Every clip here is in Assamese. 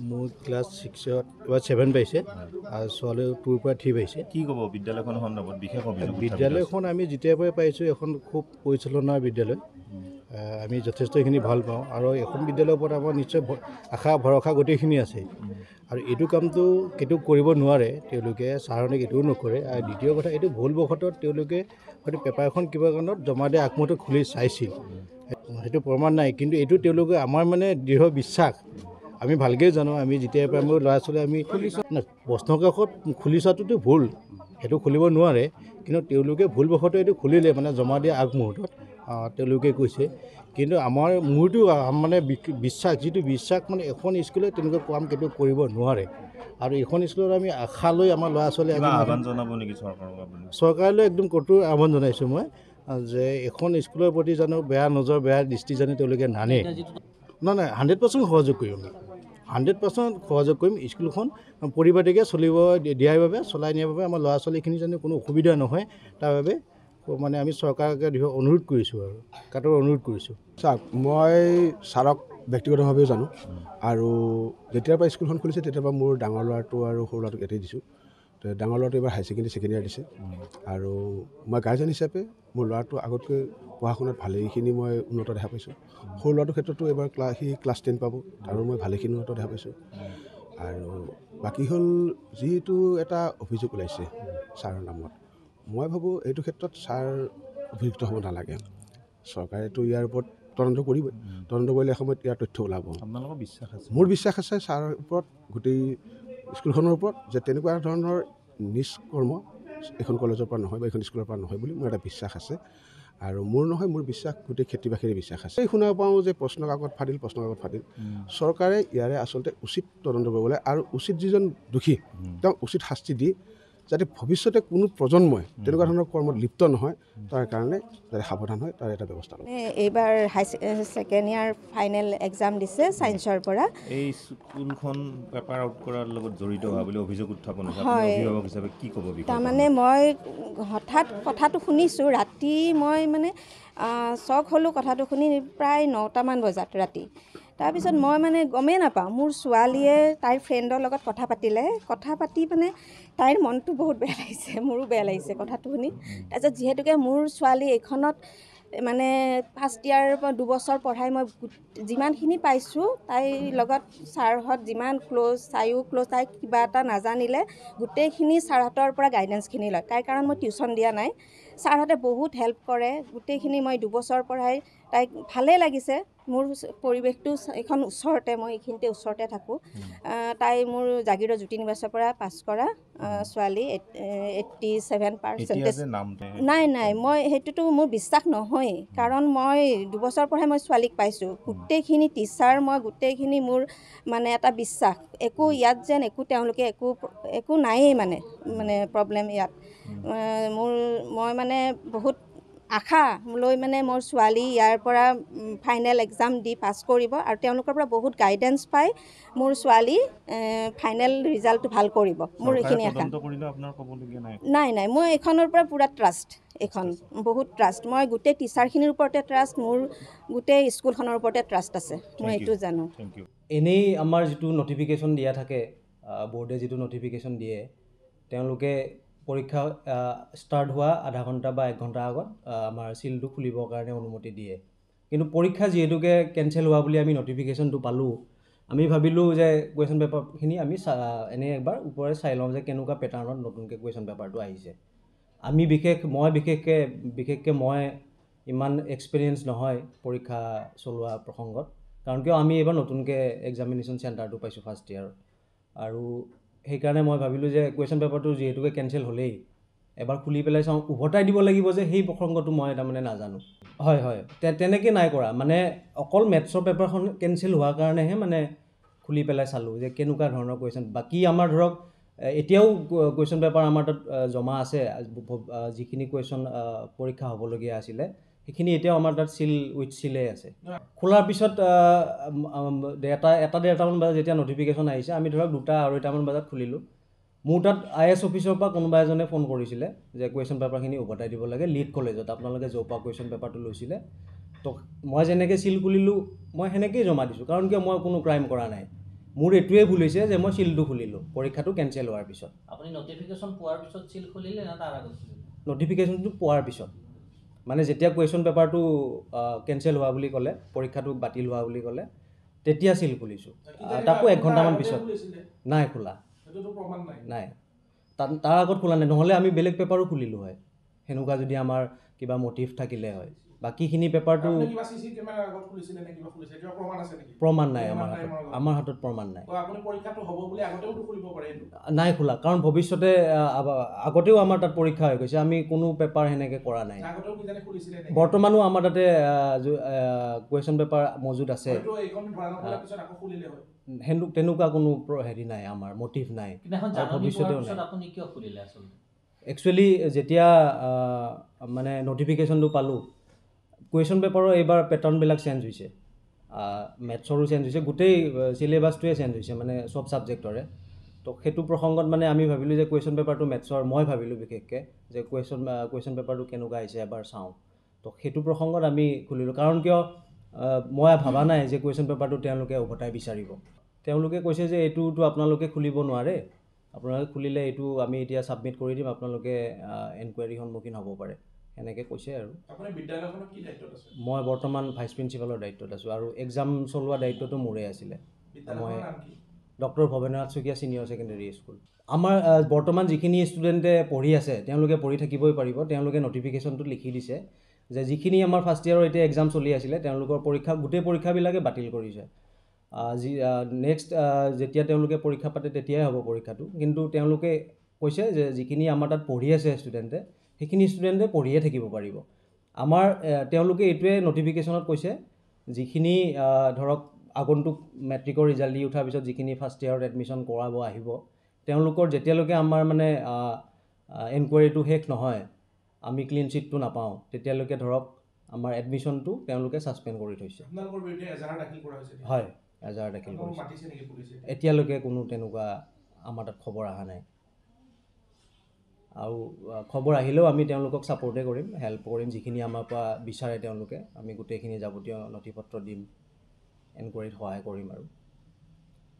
মোৰ ক্লাছ 6ত এবাৰ 7 পাইছে আৰু ছোৱালী 2ৰ পৰা 3 পাইছে। কি ক'ব বিদ্যালয়খন সন্দৰ্ভত বিশেষ অভিযোগ? বিদ্যালয়খন আমি যেতিয়াৰ পৰাই পাইছোঁ এখন খুব পৰিচালনাৰ বিদ্যালয়। আমি যথেষ্টখিনি ভাল পাওঁ আৰু এখন বিদ্যালয়ৰ ওপৰত আমাৰ নিশ্চয় আশা ভৰসা গোটেইখিনি আছে। আৰু এইটো কামটো কেতিয়াও কৰিব নোৱাৰে তেওঁলোকে, ছাৰহঁতে এইটোও নকৰে। আৰু দ্বিতীয় কথা, এইটো ভুলবশতঃ তেওঁলোকে হয়তো পেপাৰখন কিবা কাৰণত জমা দিয়া আগমুহূৰ্তত খুলি চাইছিল, সেইটো প্ৰমাণ নাই। কিন্তু এইটো তেওঁলোকে আমাৰ মানে দৃঢ় বিশ্বাস, আমি ভালকৈ জানো। আমি যেতিয়াৰ পৰা মোৰ ল'ৰা ছোৱালী আমি প্ৰশ্নকাকত খুলি চোৱাটোতো ভুল, সেইটো খুলিব নোৱাৰে। কিন্তু তেওঁলোকে ভুলবশতঃ এইটো খুলিলে মানে জমা দিয়া আগমুহূৰ্তত তেওঁলোকে কৈছে। কিন্তু মোৰতো মানে বিশ্বাস, যিটো বিশ্বাস মানে এখন স্কুলে তেনেকুৱা কাম কেতিয়াও কৰিব নোৱাৰে। আৰু এইখন স্কুলত আমি আশা লৈ আমাৰ ল'ৰা ছোৱালী আহ্বান জনাব নেকি চৰকাৰক? চৰকাৰলৈ একদম কঠোৰ আহ্বান জনাইছোঁ মই যে এখন স্কুলৰ প্ৰতি জানো বেয়া নজৰ, বেয়া দৃষ্টি জানো তেওঁলোকে নানে। নাই 100% সহযোগ কৰিম, আমি 100% সহযোগ কৰিম। স্কুলখন পৰিপাটিকৈ চলিব দিয়াৰ বাবে, চলাই নিয়াৰ বাবে আমাৰ ল'ৰা ছোৱালীখিনি যেন কোনো অসুবিধা নহয় তাৰ বাবে মানে আমি চৰকাৰকে অনুৰোধ কৰিছোঁ আৰু কাটৰ অনুৰোধ কৰিছোঁ। চাওক, মই ছাৰক ব্যক্তিগতভাৱেও জানো আৰু যেতিয়াৰ পৰা স্কুলখন খুলিছে তেতিয়াৰ পৰা মোৰ ডাঙৰ ল'ৰাটো আৰু সৰু ল'ৰাটোক এতেই দিছোঁ। তো ডাঙৰ ল'ৰাটো এইবাৰ হায়াৰ ছেকেণ্ডেৰী ছেকেণ্ড ইয়াৰ দিছে আৰু মই গাৰ্জেন হিচাপে মোৰ ল'ৰাটো আগতকৈ পঢ়া শুনাত ভালেখিনি মই উন্নত দেখা পাইছোঁ। সৰু ল'ৰাটোৰ ক্ষেত্ৰতো এইবাৰ সি ক্লাছ 10 পাব, তাৰো মই ভালেখিনি উন্নত দেখা পাইছোঁ। আৰু বাকী হ'ল যিটো এটা অভিযোগ ওলাইছে ছাৰৰ নামত, মই ভাবোঁ এইটো ক্ষেত্ৰত ছাৰ অভিযুক্ত হ'ব নালাগে। চৰকাৰেতো ইয়াৰ ওপৰত তদন্ত কৰিবই, তদন্ত কৰিলে এসময়ত ইয়াৰ তথ্য ওলাব। আপোনালোকৰ বিশ্বাস আছে? মোৰ বিশ্বাস আছে ছাৰৰ ওপৰত, গোটেই স্কুলখনৰ ওপৰত, যে তেনেকুৱা ধৰণৰ নিষ্কৰ্ম এখন কলেজৰ পৰা নহয় বা এখন স্কুলৰ পৰা নহয় বুলি মোৰ এটা বিশ্বাস আছে। আৰু মোৰ নহয়, মোৰ বিশ্বাস গোটেই খেতিবাসীৰে বিশ্বাস আছে। শুনা পাওঁ যে প্ৰশ্নকাকত ফাদিল। চৰকাৰে ইয়াৰে আচলতে উচিত তদন্ত কৰিব লাগে আৰু উচিত যিজন দোষী তেওঁক উচিত শাস্তি দি যাতে ভৱিষ্যতে কোনো প্ৰজন্মই তেনেকুৱা ধৰণৰ কৰ্মত লিপ্ত নহয় তাৰ কাৰণে যাতে সাৱধান হয় তাৰ এটা ব্যৱস্থা লয়। এইবাৰ ছেকেণ্ড ইয়াৰ ফাইনেল এক্সাম দিছে ছায়েন্সৰ পৰা। এই স্কুলখন পেপাৰ আউট কৰাৰ লগত জড়িত হোৱা বুলি অভিযোগ উত্থাপন হৈছে, আপুনি অভিভাৱক হিচাপে কি ক'ব? তাৰমানে মই হঠাৎ কথাটো শুনিছোঁ ৰাতি, মই মানে চক হ'লোঁ কথাটো শুনি প্ৰায় 9টামান বজাত ৰাতি। তাৰপিছত মই মানে গমেই নাপাওঁ, মোৰ ছোৱালীয়ে তাইৰ ফ্ৰেণ্ডৰ লগত কথা পাতি মানে তাইৰ মনটো বহুত বেয়া লাগিছে, মোৰো বেয়া লাগিছে কথাটো শুনি। তাৰপিছত যিহেতুকে মোৰ ছোৱালী এইখনত মানে ফাৰ্ষ্ট ইয়াৰ 2 বছৰ পঢ়াই মই যিমানখিনি পাইছোঁ, তাইৰ লগত ছাৰহঁত যিমান ক্ল'জ, তাইও ক্ল'জ, তাই কিবা এটা নাজানিলে গোটেইখিনি ছাৰহঁতৰ পৰা গাইডেঞ্চখিনি লয়। তাইৰ কাৰণ মই টিউশ্যন দিয়া নাই, ছাৰহঁতে বহুত হেল্প কৰে। গোটেইখিনি মই 2 বছৰ পঢ়াই তাইক ভালেই লাগিছে। মোৰ পৰিৱেশটো এইখন ওচৰতে, মই এইখিনিতে ওচৰতে থাকোঁ। তাই মোৰ জাগিৰৰ জ্যোতি নিবাসৰ পৰা পাছ কৰা ছোৱালী, 87%। নাই, মই সেইটোতো মোৰ বিশ্বাস নহয়েই, কাৰণ মই 2 বছৰ পঢ়াই মই ছোৱালীক পাইছোঁ। গোটেইখিনি টিচাৰ, মই গোটেইখিনি মোৰ মানে এটা বিশ্বাস, একো ইয়াত যেন তেওঁলোকে একো নায়েই মানে প্ৰব্লেম ইয়াত। মই মানে বহুত আশা লৈ মানে মোৰ ছোৱালী ইয়াৰ পৰা ফাইনেল এক্সাম দি পাছ কৰিব আৰু তেওঁলোকৰ পৰা বহুত গাইডেঞ্চ পাই মোৰ ছোৱালী ফাইনেল ৰিজাল্টটো ভাল কৰিব, মোৰ এইখিনি আশা। নাই, মই এইখনৰ পৰা পূৰা ট্ৰাষ্ট, এইখন বহুত ট্ৰাষ্ট। মই গোটেই টিচাৰখিনিৰ ওপৰতে ট্ৰাষ্ট, মোৰ গোটেই স্কুলখনৰ ওপৰতে ট্ৰাষ্ট আছে, মই এইটো জানো। এনেই আমাৰ যিটো নটিফিকেশ্যন দিয়া থাকে, বৰ্ডে যিটো নটিফিকেশ্যন দিয়ে, তেওঁলোকে পৰীক্ষা ষ্টাৰ্ট হোৱা আধা ঘণ্টা বা 1 ঘণ্টা আগত আমাৰ চিলটো খুলিবৰ কাৰণে অনুমতি দিয়ে। কিন্তু পৰীক্ষা যিহেতুকে কেঞ্চেল হোৱা বুলি আমি নটিফিকেশ্যনটো পালোঁ, আমি ভাবিলোঁ যে কুৱেশ্যন পেপাৰখিনি আমি এনেই একবাৰ ওপৰে চাই লওঁ যে কেনেকুৱা পেটাৰ্ণত নতুনকৈ কুৱেশ্যন পেপাৰটো আহিছে। বিশেষকৈ মই ইমান এক্সপিৰিয়েঞ্চ নহয় পৰীক্ষা চলোৱা প্ৰসংগত, কাৰণ কিয় আমি এইবাৰ নতুনকৈ এক্সামিনেশ্যন চেণ্টাৰটো পাইছোঁ ফাৰ্ষ্ট ইয়াৰ। আৰু সেইকাৰণে মই ভাবিলোঁ যে কুৱেশ্যন পেপাৰটো যিহেতুকে কেঞ্চেল হ'লেই, এবাৰ খুলি পেলাই চাওঁ, উভতাই দিব লাগিব যে সেই প্ৰসংগটো মই তাৰমানে নাজানো। হয়, তেনেকৈ নাই কৰা, মানে অকল মেথছৰ পেপাৰখন কেঞ্চেল হোৱাৰ কাৰণেহে মানে খুলি পেলাই চালোঁ যে কেনেকুৱা ধৰণৰ কুৱেশ্যন। বাকী আমাৰ ধৰক এতিয়াও কুৱেশ্যন পেপাৰ আমাৰ তাত জমা আছে, যিখিনি কুৱেশ্যন পৰীক্ষা হ'বলগীয়া আছিলে সেইখিনি এতিয়াও আমাৰ তাত উইথ চিলেই আছে। খোলাৰ পিছত 1-1:30মান বজাত যেতিয়া নটিফিকেশ্যন আহিছে, আমি ধৰক 2-2:30মান বজাত খুলিলোঁ। মোৰ তাত IAS অফিচৰ পৰা কোনোবা এজনে ফোন কৰিছিলে যে কুৱেশ্যন পেপাৰখিনি উভতাই দিব লাগে লিড কলেজত আপোনালোকে য'ৰ পৰা কুৱেশ্যন পেপাৰটো লৈছিলে তো মই যেনেকৈ চিল খুলিলোঁ মই সেনেকৈয়ে জমা দিছোঁ কাৰণ কিয় মই কোনো ক্ৰাইম কৰা নাই মোৰ এইটোৱে ভুল হৈছে যে মই চিলটো খুলিলোঁ পৰীক্ষাটো কেঞ্চেল হোৱাৰ পিছত আপুনি নটিফিকেশ্যন পোৱাৰ পিছত চিল খুলিলে না তাৰ আগত খুলিলে নটিফিকেশ্যনটো পোৱাৰ পিছত মানে যেতিয়া কুৱেশ্যন পেপাৰটো কেঞ্চেল হোৱা বুলি ক'লে পৰীক্ষাটো বাতিল হোৱা বুলি ক'লে তেতিয়া চিল খুলিছোঁ তাকো 1 ঘণ্টামান পিছত নাই খোলা নাই তাৰ আগত খোলা নাই নহ'লে আমি বেলেগ পেপাৰো খুলিলোঁ হয় সেনেকুৱা যদি আমাৰ কিবা মটিভ থাকিলে হয় বাকীখিনি পেপাৰটো প্ৰমাণ নাই আমাৰ হাতত প্ৰমাণ নাই নাই খোলা কাৰণ ভৱিষ্যতে আগতেও আমাৰ তাত পৰীক্ষা হৈ গৈছে আমি কোনো পেপাৰ সেনেকৈ কৰা নাই বৰ্তমানো আমাৰ তাতে কুৱেশ্যন পেপাৰ মজুত আছে তেনেকুৱা কোনো হেৰি নাই আমাৰ মটিভ নাই ভৱিষ্যতেও নাই আপুনি কিয় খুলিলে আচলতে একচুৱেলি যেতিয়া মানে নটিফিকেশ্যনটো পালোঁ কুৱেশ্যন পেপাৰৰ এইবাৰ পেটাৰ্ণবিলাক চেঞ্জ হৈছে মেথছৰো চেঞ্জ হৈছে গোটেই চিলেবাছটোৱে চেঞ্জ হৈছে মানে চব ছাবজেক্টৰে তো সেইটো প্ৰসংগত মানে আমি ভাবিলোঁ যে কুৱেশ্যন পেপাৰটো মেথছৰ মই ভাবিলোঁ বিশেষকৈ যে কুৱেশ্যন পেপাৰটো কেনেকুৱা আহিছে এবাৰ চাওঁ তো সেইটো প্ৰসংগত আমি খুলিলোঁ কাৰণ কিয় মই ভবা নাই যে কুৱেশ্যন পেপাৰটো তেওঁলোকে উভতাই বিচাৰিব তেওঁলোকে কৈছে যে এইটোতো আপোনালোকে খুলিব নোৱাৰে আপোনালোকে খুলিলে এইটো আমি এতিয়া ছাবমিট কৰি দিম আপোনালোকে এনকুৱাৰীৰ সন্মুখীন হ'ব পাৰে এনেকৈ কৈছে আৰু মই বৰ্তমান ভাইচ প্ৰিন্সিপালৰ দায়িত্বত আছোঁ আৰু এক্সাম চলোৱা দায়িত্বটো মোৰে আছিলে মই doctor Bhabendranath Saikia senior secondary school আমাৰ বৰ্তমান যিখিনি ষ্টুডেণ্টে পঢ়ি আছে তেওঁলোকে পঢ়ি থাকিবই পাৰিব তেওঁলোকে নটিফিকেশ্যনটোত লিখি দিছে যে যিখিনি আমাৰ ফাৰ্ষ্ট ইয়েৰৰ এতিয়া এক্সাম চলি আছিলে তেওঁলোকৰ গোটেই পৰীক্ষাবিলাকে বাতিল কৰিছে নেক্সট যেতিয়া তেওঁলোকে পৰীক্ষা পাতে তেতিয়াই হ'ব পৰীক্ষাটো কিন্তু তেওঁলোকে কৈছে যে যিখিনি আমাৰ তাত পঢ়ি আছে ষ্টুডেণ্টে সেইখিনি ষ্টুডেণ্টে পঢ়িয়ে থাকিব পাৰিব আমাৰ তেওঁলোকে এইটোৱে নটিফিকেশ্যনত কৈছে যিখিনি ধৰক আগন্তুক মেট্ৰিকৰ ৰিজাল্ট দি উঠাৰ পিছত যিখিনি ফাৰ্ষ্ট ইয়েৰত এডমিশ্যন কৰাব আহিব তেওঁলোকৰ যেতিয়ালৈকে আমাৰ মানে এনকুৱাৰীটো শেষ নহয় আমি ক্লিন চিটটো নাপাওঁ তেতিয়ালৈকে ধৰক আমাৰ এডমিশ্যনটো তেওঁলোকে ছাছপেণ্ড কৰি থৈছে হয় এজাহাৰ দাখিল কৰিছে এতিয়ালৈকে কোনো তেনেকুৱা আমাৰ তাত খবৰ অহা নাই আৰু খবৰ আহিলেও আমি তেওঁলোকক ছাপৰ্টে কৰিম হেল্প কৰিম যিখিনি আমাৰ পৰা বিচাৰে তেওঁলোকে আমি গোটেইখিনি যাৱতীয় নথি পত্ৰ দিম এনকুৱাৰীত সহায় কৰিম আৰু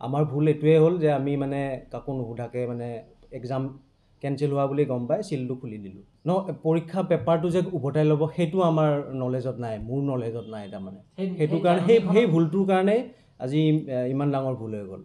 আমাৰ ভুল এইটোৱে হ'ল যে আমি মানে কাকো নুসুধাকৈ মানে এক্সাম কেঞ্চেল হোৱা বুলি গম পাই চিলটো খুলি দিলোঁ পৰীক্ষা পেপাৰটো যে উভতাই ল'ব সেইটো আমাৰ নলেজত নাই মোৰ নলেজত নাই তাৰমানে সেইটো কাৰণে সেই ভুলটোৰ কাৰণেই আজি ইমান ডাঙৰ ভুল হৈ গ'ল